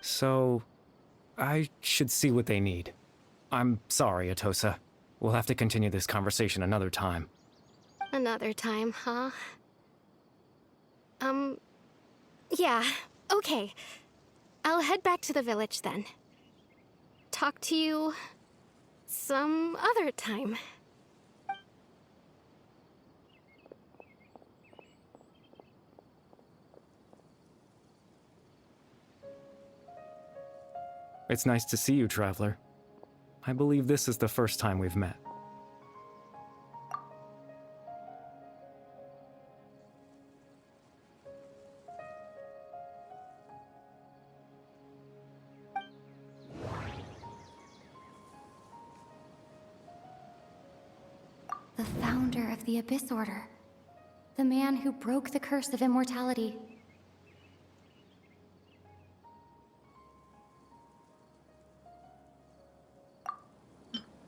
So, I should see what they need. I'm sorry, Atosa. We'll have to continue this conversation another time. Another time, huh? Yeah, okay. I'll head back to the village then. Talk to you some other time. It's nice to see you, Traveler. I believe this is the first time we've met. The founder of the Abyss Order. The man who broke the curse of immortality.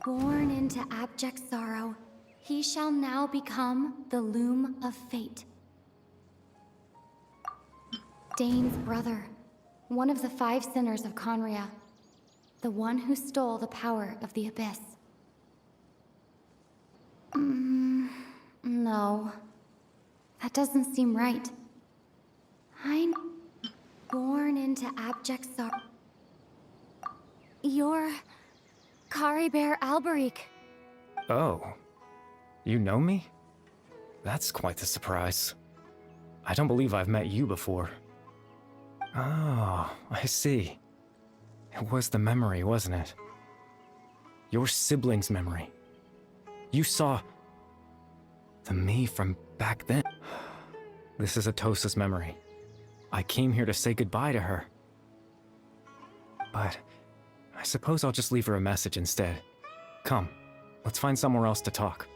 Born into abject sorrow, he shall now become the Loom of Fate. Dane's brother, one of the 5 sinners of Conria, the one who stole the power of the Abyss. No. That doesn't seem right. I'm born into abject sorrow. You're Caribert Alberic. Oh. You know me? That's quite the surprise. I don't believe I've met you before. Oh, I see. It was the memory, wasn't it? Your sibling's memory. You saw the me from back then. This is Atosa's memory. I came here to say goodbye to her. But I suppose I'll just leave her a message instead. Come, let's find somewhere else to talk.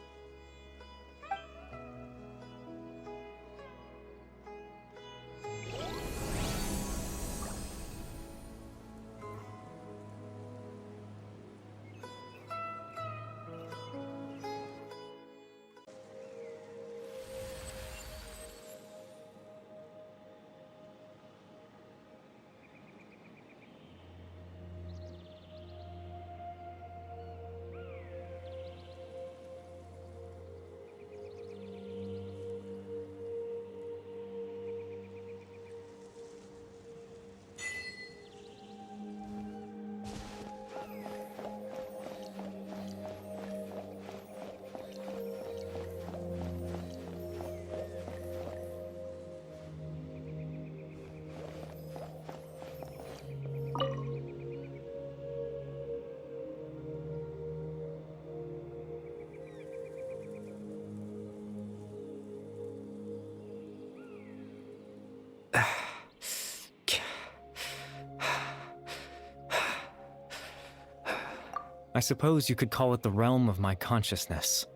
I suppose you could call it the realm of my consciousness.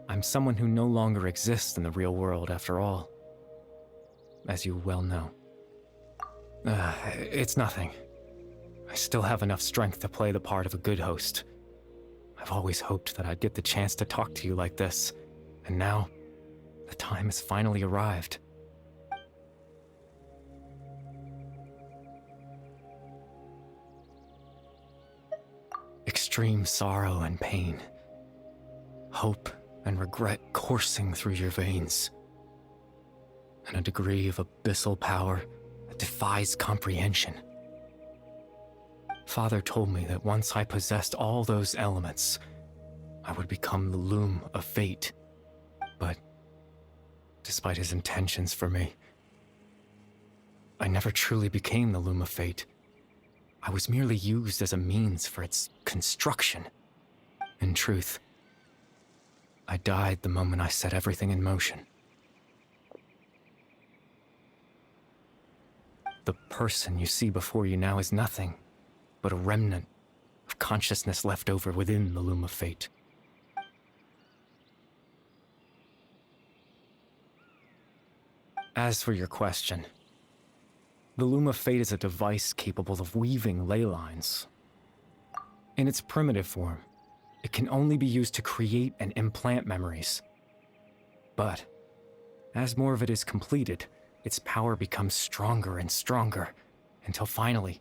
I'm someone who no longer exists in the real world, after all. As you well know. It's nothing. I still have enough strength to play the part of a good host. I've always hoped that I'd get the chance to talk to you like this, and now, the time has finally arrived. Extreme sorrow and pain. Hope and regret coursing through your veins. And a degree of abyssal power that defies comprehension. Father told me that once I possessed all those elements, I would become the Loom of Fate. But, despite his intentions for me, I never truly became the Loom of Fate. I was merely used as a means for its construction. In truth, I died the moment I set everything in motion. The person you see before you now is nothing but a remnant of consciousness left over within the Loom of Fate. As for your question, the Loom of Fate is a device capable of weaving ley lines. In its primitive form, it can only be used to create and implant memories. But, as more of it is completed, its power becomes stronger and stronger, until finally,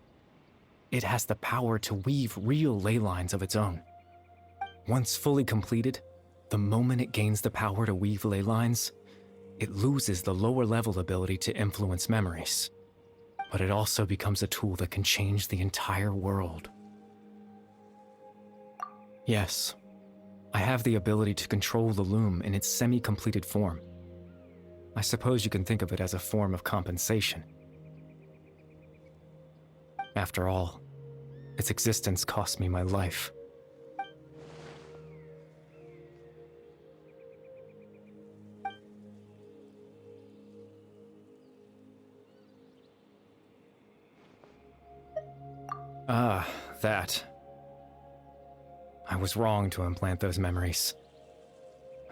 it has the power to weave real ley lines of its own. Once fully completed, the moment it gains the power to weave ley lines, it loses the lower level ability to influence memories. But it also becomes a tool that can change the entire world. Yes, I have the ability to control the loom in its semi-completed form. I suppose you can think of it as a form of compensation. After all, its existence cost me my life. Ah, that. I was wrong to implant those memories.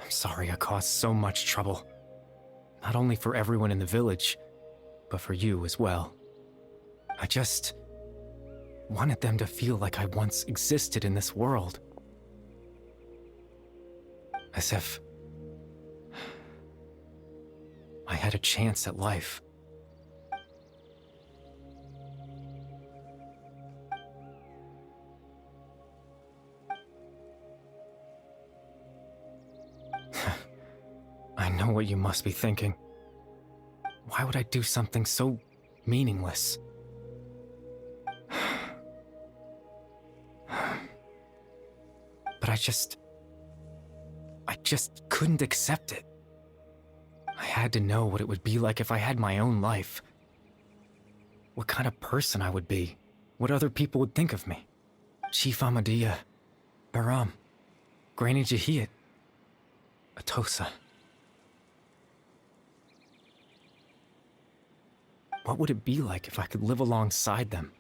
I'm sorry I caused so much trouble. Not only for everyone in the village, but for you as well. I just wanted them to feel like I once existed in this world. As if I had a chance at life. I know what you must be thinking. Why would I do something so meaningless? But I just couldn't accept it. I had to know what it would be like if I had my own life. What kind of person I would be. What other people would think of me. Chief Ahmadiyya, Baram, Granny Jahiyat, Atosa. What would it be like if I could live alongside them?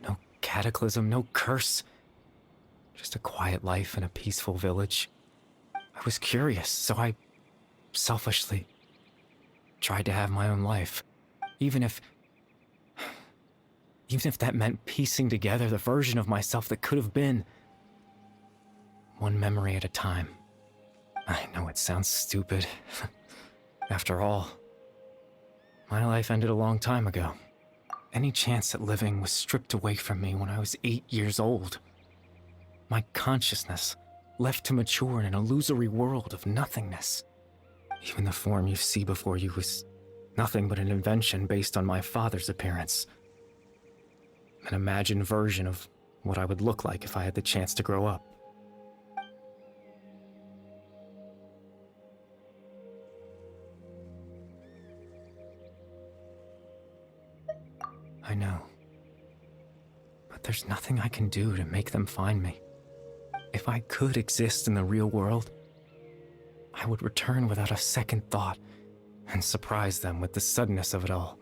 No cataclysm, no curse. Just a quiet life in a peaceful village. I was curious, so I selfishly tried to have my own life. Even if that meant piecing together the version of myself that could have been. One memory at a time. I know it sounds stupid. After all, my life ended a long time ago. Any chance at living was stripped away from me when I was 8 years old. My consciousness left to mature in an illusory world of nothingness. Even the form you see before you was nothing but an invention based on my father's appearance. An imagined version of what I would look like if I had the chance to grow up. I know. But there's nothing I can do to make them find me. If I could exist in the real world, I would return without a second thought and surprise them with the suddenness of it all.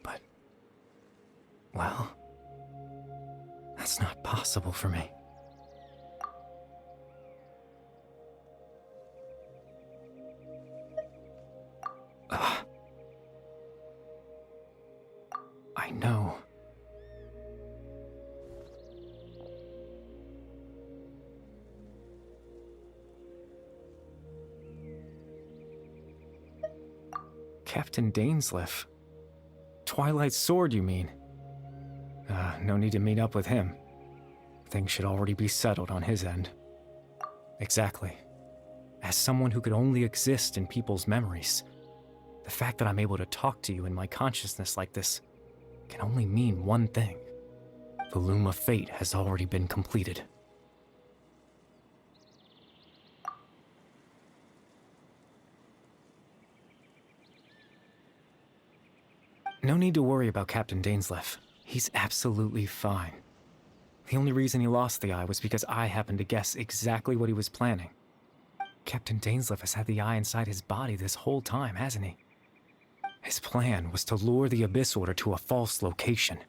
But, well, that's not possible for me. I know. Captain Dainsleif. Twilight's sword, you mean? No need to meet up with him. Things should already be settled on his end. Exactly. As someone who could only exist in people's memories, the fact that I'm able to talk to you in my consciousness like this can only mean one thing. The loom of fate has already been completed. No need to worry about Captain Dainsleif. He's absolutely fine. The only reason he lost the eye was because I happened to guess exactly what he was planning. Captain Dainsleif has had the eye inside his body this whole time, hasn't he? His plan was to lure the Abyss Order to a false location,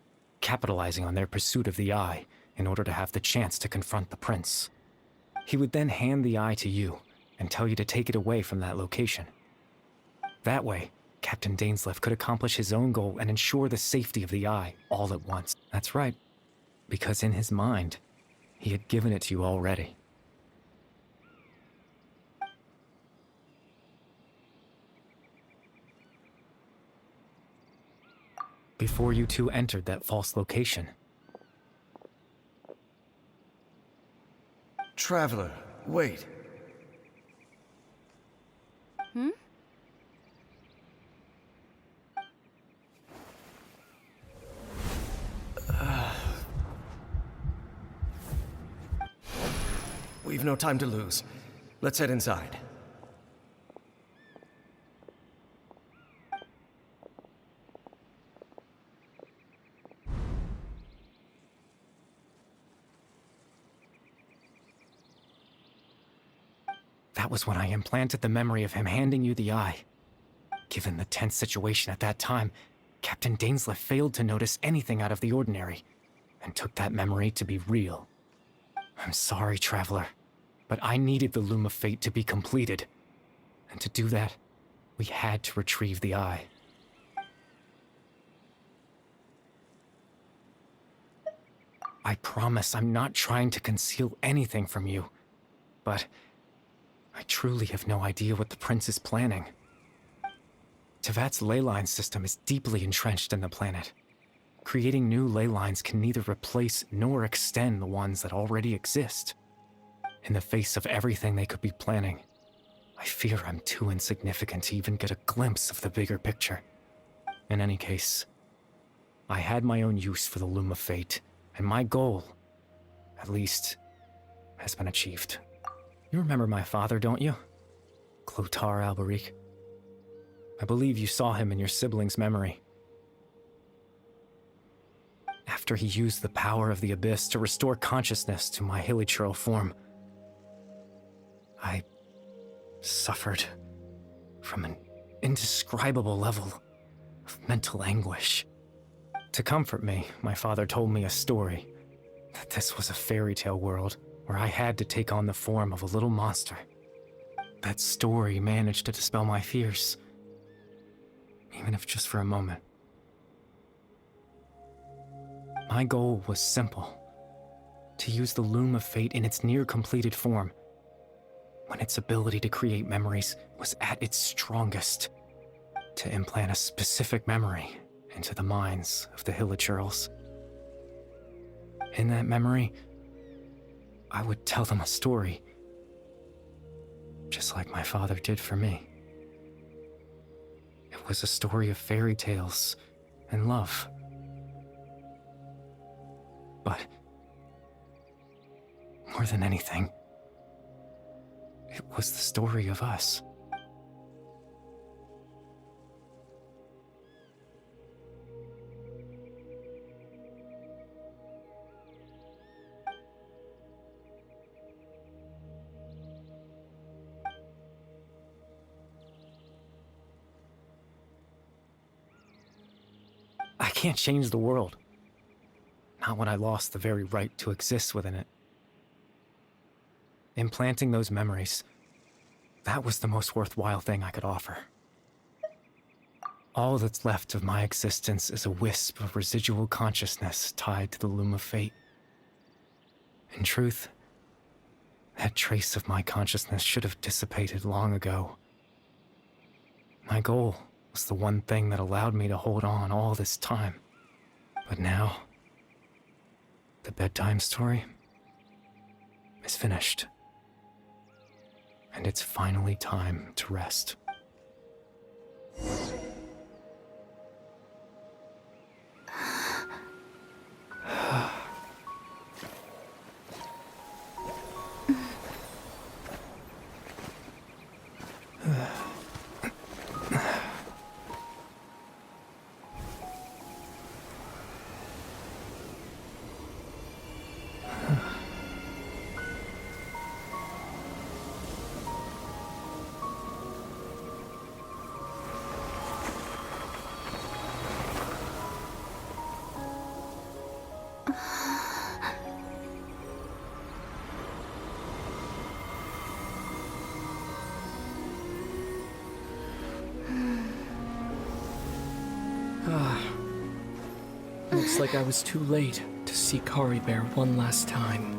capitalizing on their pursuit of the eye in order to have the chance to confront the prince. He would then hand the eye to you and tell you to take it away from that location. That way, Captain Dainsleif could accomplish his own goal and ensure the safety of the eye all at once. That's right, because in his mind, he had given it to you already. before you two entered that false location. Traveler, wait. We've no time to lose. Let's head inside. That was when I implanted the memory of him handing you the eye. Given the tense situation at that time, Captain Dainsleif failed to notice anything out of the ordinary, and took that memory to be real. I'm sorry, Traveler, but I needed the Loom of Fate to be completed. And to do that, we had to retrieve the eye. I promise I'm not trying to conceal anything from you, but I truly have no idea what the Prince is planning. Tevat's ley line system is deeply entrenched in the planet. Creating new ley lines can neither replace nor extend the ones that already exist. In the face of everything they could be planning, I fear I'm too insignificant to even get a glimpse of the bigger picture. In any case, I had my own use for the Loom of Fate, and my goal, at least, has been achieved. You remember my father, don't you? Clotar Alberic. I believe you saw him in your sibling's memory. After he used the power of the Abyss to restore consciousness to my hilichurl form, I suffered from an indescribable level of mental anguish. To comfort me, my father told me a story, that this was a fairy tale world where I had to take on the form of a little monster. That story managed to dispel my fears, even if just for a moment. My goal was simple: to use the Loom of Fate in its near-completed form, when its ability to create memories was at its strongest, to implant a specific memory into the minds of the hilichurls. In that memory, I would tell them a story, just like my father did for me. It was a story of fairy tales and love. But more than anything, it was the story of us. I can't change the world. Not when I lost the very right to exist within it. Implanting those memories, that was the most worthwhile thing I could offer. All that's left of my existence is a wisp of residual consciousness tied to the Loom of Fate. In truth, that trace of my consciousness should have dissipated long ago. My goal was the one thing that allowed me to hold on all this time. But now, the bedtime story is finished. And it's finally time to rest. Looks like I was too late to see Kari Bear one last time.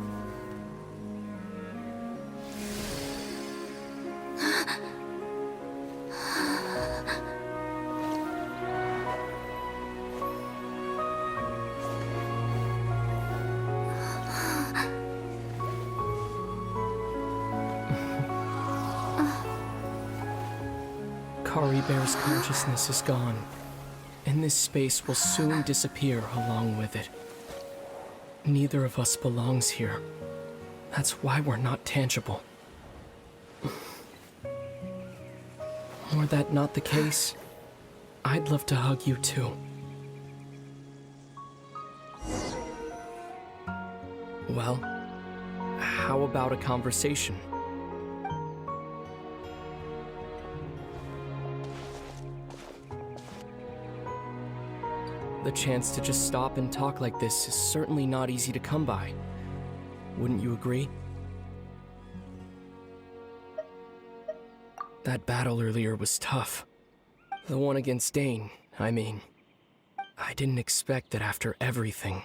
Kari Bear's consciousness is gone, and this space will soon disappear along with it. Neither of us belongs here. That's why we're not tangible. Were that not the case, I'd love to hug you too. Well, how about a conversation? The chance to just stop and talk like this is certainly not easy to come by. Wouldn't you agree? That battle earlier was tough. The one against Dane, I mean. I didn't expect that after everything,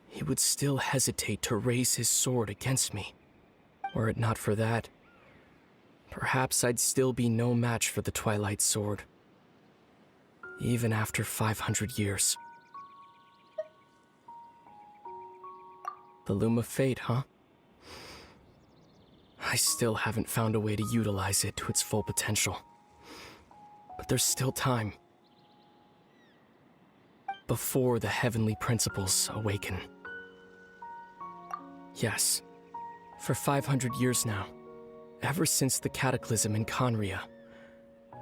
he would still hesitate to raise his sword against me. Were it not for that, perhaps I'd still be no match for the Twilight Sword. Even after 500 years. The Loom of Fate, huh? I still haven't found a way to utilize it to its full potential. But there's still time. Before the heavenly principles awaken. Yes, for 500 years now, ever since the cataclysm in Conria,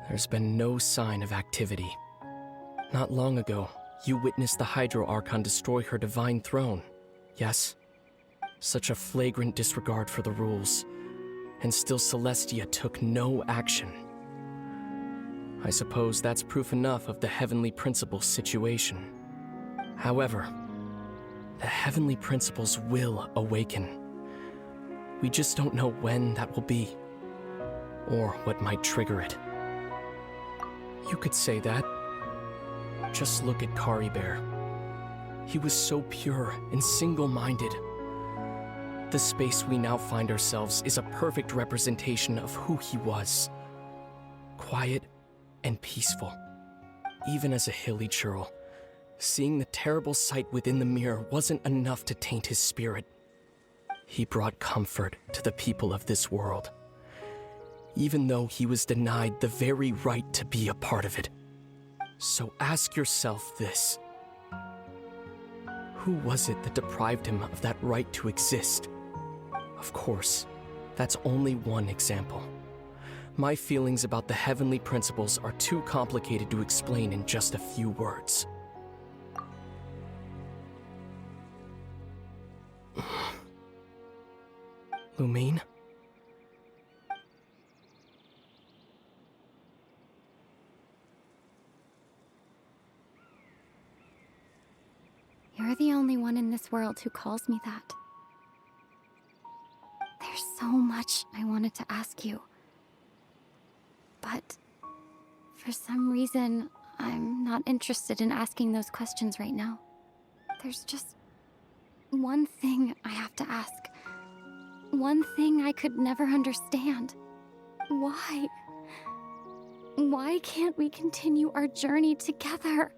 there's been no sign of activity. Not long ago, you witnessed the Hydro Archon destroy her divine throne, yes? Such a flagrant disregard for the rules, and still Celestia took no action. I suppose that's proof enough of the Heavenly Principles situation. However, the Heavenly Principles will awaken. We just don't know when that will be, or what might trigger it. You could say that. Just look at Kari Bear. He was so pure and single-minded. The space we now find ourselves is a perfect representation of who he was. Quiet and peaceful. Even as a hilly churl, seeing the terrible sight within the mirror wasn't enough to taint his spirit. He brought comfort to the people of this world, even though he was denied the very right to be a part of it. So ask yourself this. Who was it that deprived him of that right to exist? Of course, that's only one example. My feelings about the heavenly principles are too complicated to explain in just a few words. Lumine? You're the only one in this world who calls me that. There's so much I wanted to ask you. But for some reason, I'm not interested in asking those questions right now. There's just one thing I have to ask. One thing I could never understand. Why? Why can't we continue our journey together?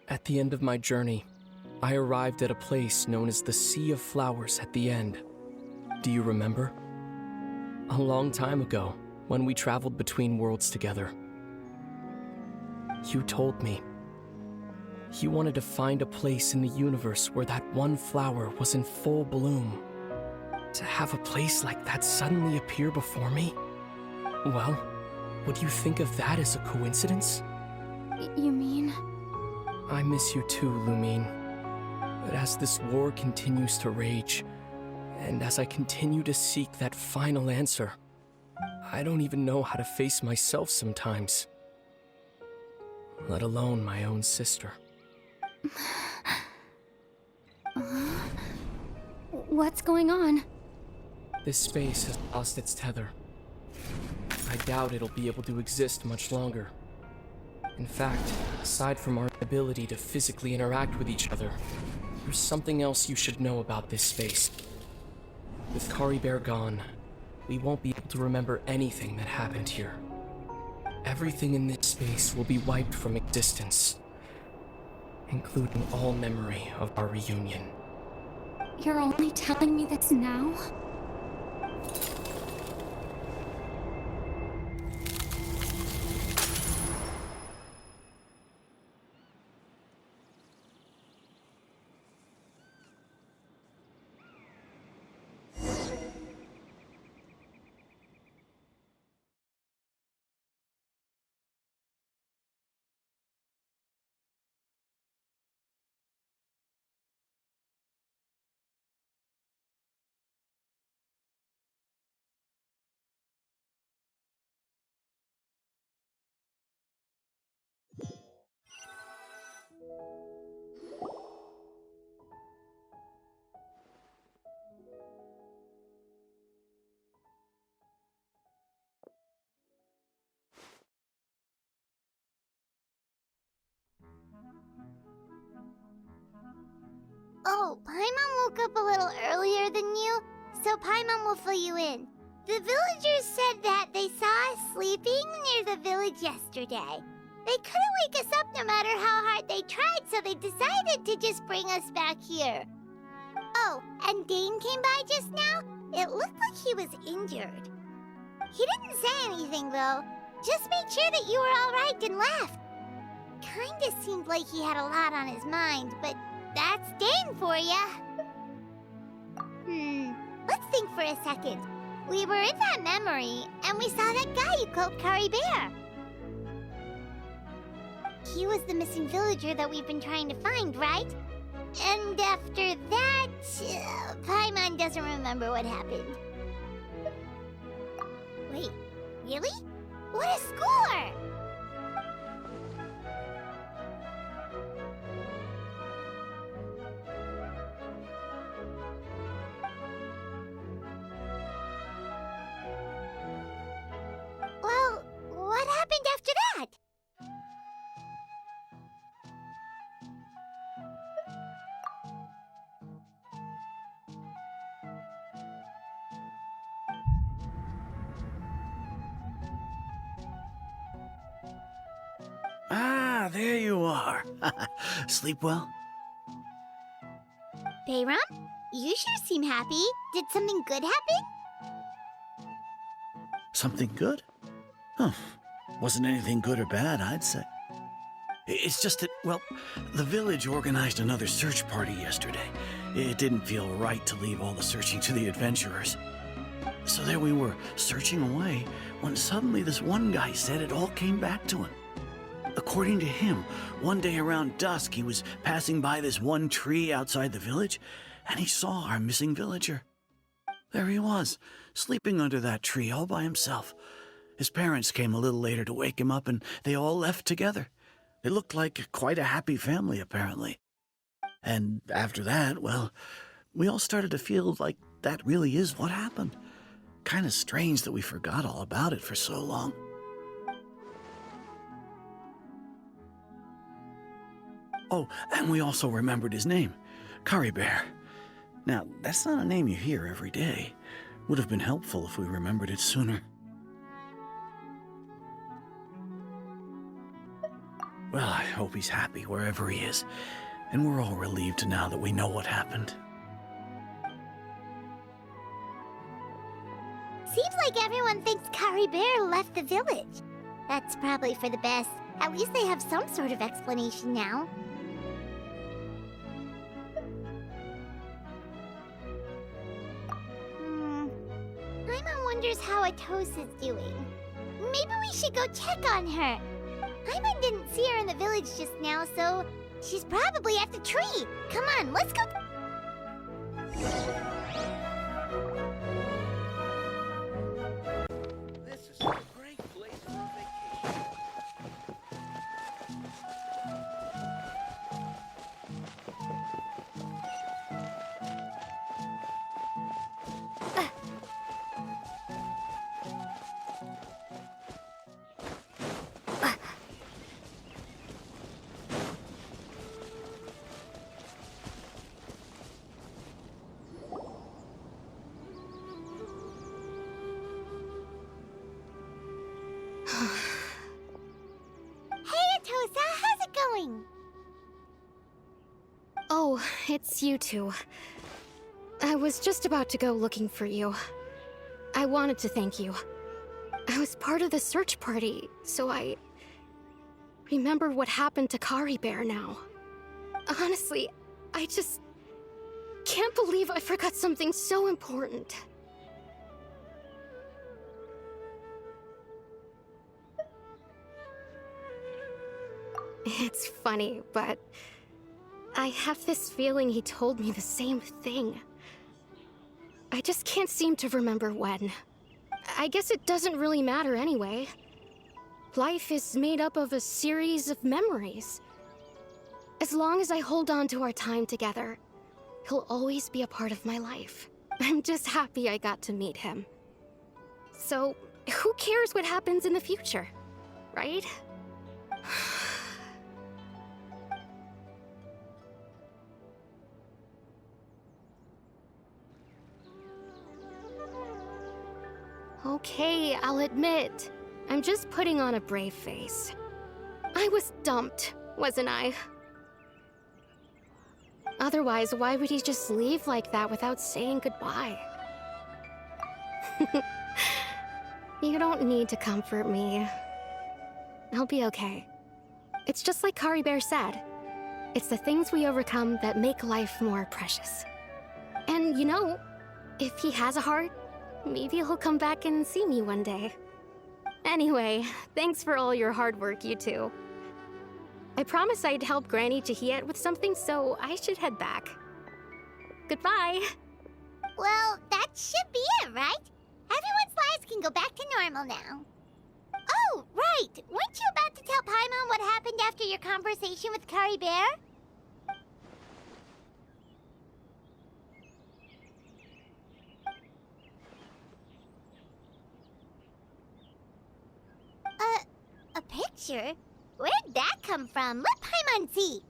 At the end of my journey, I arrived at a place known as the Sea of Flowers at the end. Do you remember? A long time ago, when we traveled between worlds together. You told me. You wanted to find a place in the universe where that one flower was in full bloom. To have a place like that suddenly appear before me? Well, would you think of that as a coincidence? You mean? I miss you too, Lumine. But as this war continues to rage, and as I continue to seek that final answer, I don't even know how to face myself sometimes. Let alone my own sister. What's going on? This space has lost its tether. I doubt it'll be able to exist much longer. In fact, aside from our ability to physically interact with each other, there's something else you should know about this space. With Kari Bear gone, we won't be able to remember anything that happened here. Everything in this space will be wiped from existence, including all memory of our reunion. You're only telling me this now? Oh, Paimon woke up a little earlier than you, so Paimon will fill you in. The villagers said that they saw us sleeping near the village yesterday. They couldn't wake us up no matter how hard they tried, so they decided to just bring us back here. Oh, and Dane came by just now. It looked like he was injured. He didn't say anything, though. Just made sure that you were all right and left. Kinda seemed like he had a lot on his mind, but that's Dane for ya. Let's think for a second. We were in that memory, and we saw that guy you called Curry Bear. He was the missing villager that we've been trying to find, right? And after that, Paimon doesn't remember what happened. Wait, really? What a score! Well, what happened after that? Ah, there you are. Sleep well? Bayram? You sure seem happy. Did something good happen? Something good? Huh. Wasn't anything good or bad, I'd say. It's just that, well, the village organized another search party yesterday. It didn't feel right to leave all the searching to the adventurers. So there we were, searching away, when suddenly this one guy said it all came back to him. According to him, one day around dusk, he was passing by this one tree outside the village, and he saw our missing villager. There he was, sleeping under that tree all by himself. His parents came a little later to wake him up, and they all left together. They looked like quite a happy family, apparently. And after that, well, we all started to feel like that really is what happened. Kind of strange that we forgot all about it for so long. Oh, and we also remembered his name, Curry Bear. Now, that's not a name you hear every day. Would have been helpful if we remembered it sooner. Well, I hope he's happy wherever he is, and we're all relieved now that we know what happened. Seems like everyone thinks Curry Bear left the village. That's probably for the best. At least they have some sort of explanation now. Paimon wonders how Atosa's doing. Maybe we should go check on her. Paimon didn't see her in the village just now, so she's probably at the tree. Come on, let's go. This is a great place for vacation. Hey, Atosa, how's it going? Oh, it's you two. I was just about to go looking for you. I wanted to thank you. I was part of the search party, so I remember what happened to Kari Bear now. Honestly, I just can't believe I forgot something so important. It's funny, but I have this feeling he told me the same thing. I just can't seem to remember when. I guess it doesn't really matter anyway. Life is made up of a series of memories. As long as I hold on to our time together, he'll always be a part of my life. I'm just happy I got to meet him. So, who cares what happens in the future, right? Okay, I'll admit, I'm just putting on a brave face. I was dumped, wasn't I? Otherwise, why would he just leave like that without saying goodbye? You don't need to comfort me. I'll be okay. It's just like Kari Bear said. It's the things we overcome that make life more precious. And you know, if he has a heart, maybe he'll come back and see me one day. Anyway, thanks for all your hard work, you two. I promised I'd help Granny Jahiet with something, so I should head back. Goodbye! Well, that should be it, right? Everyone's lives can go back to normal now. Oh, right! Weren't you about to tell Paimon what happened after your conversation with Kari Bear? A picture? Where'd that come from? Let Paimon see.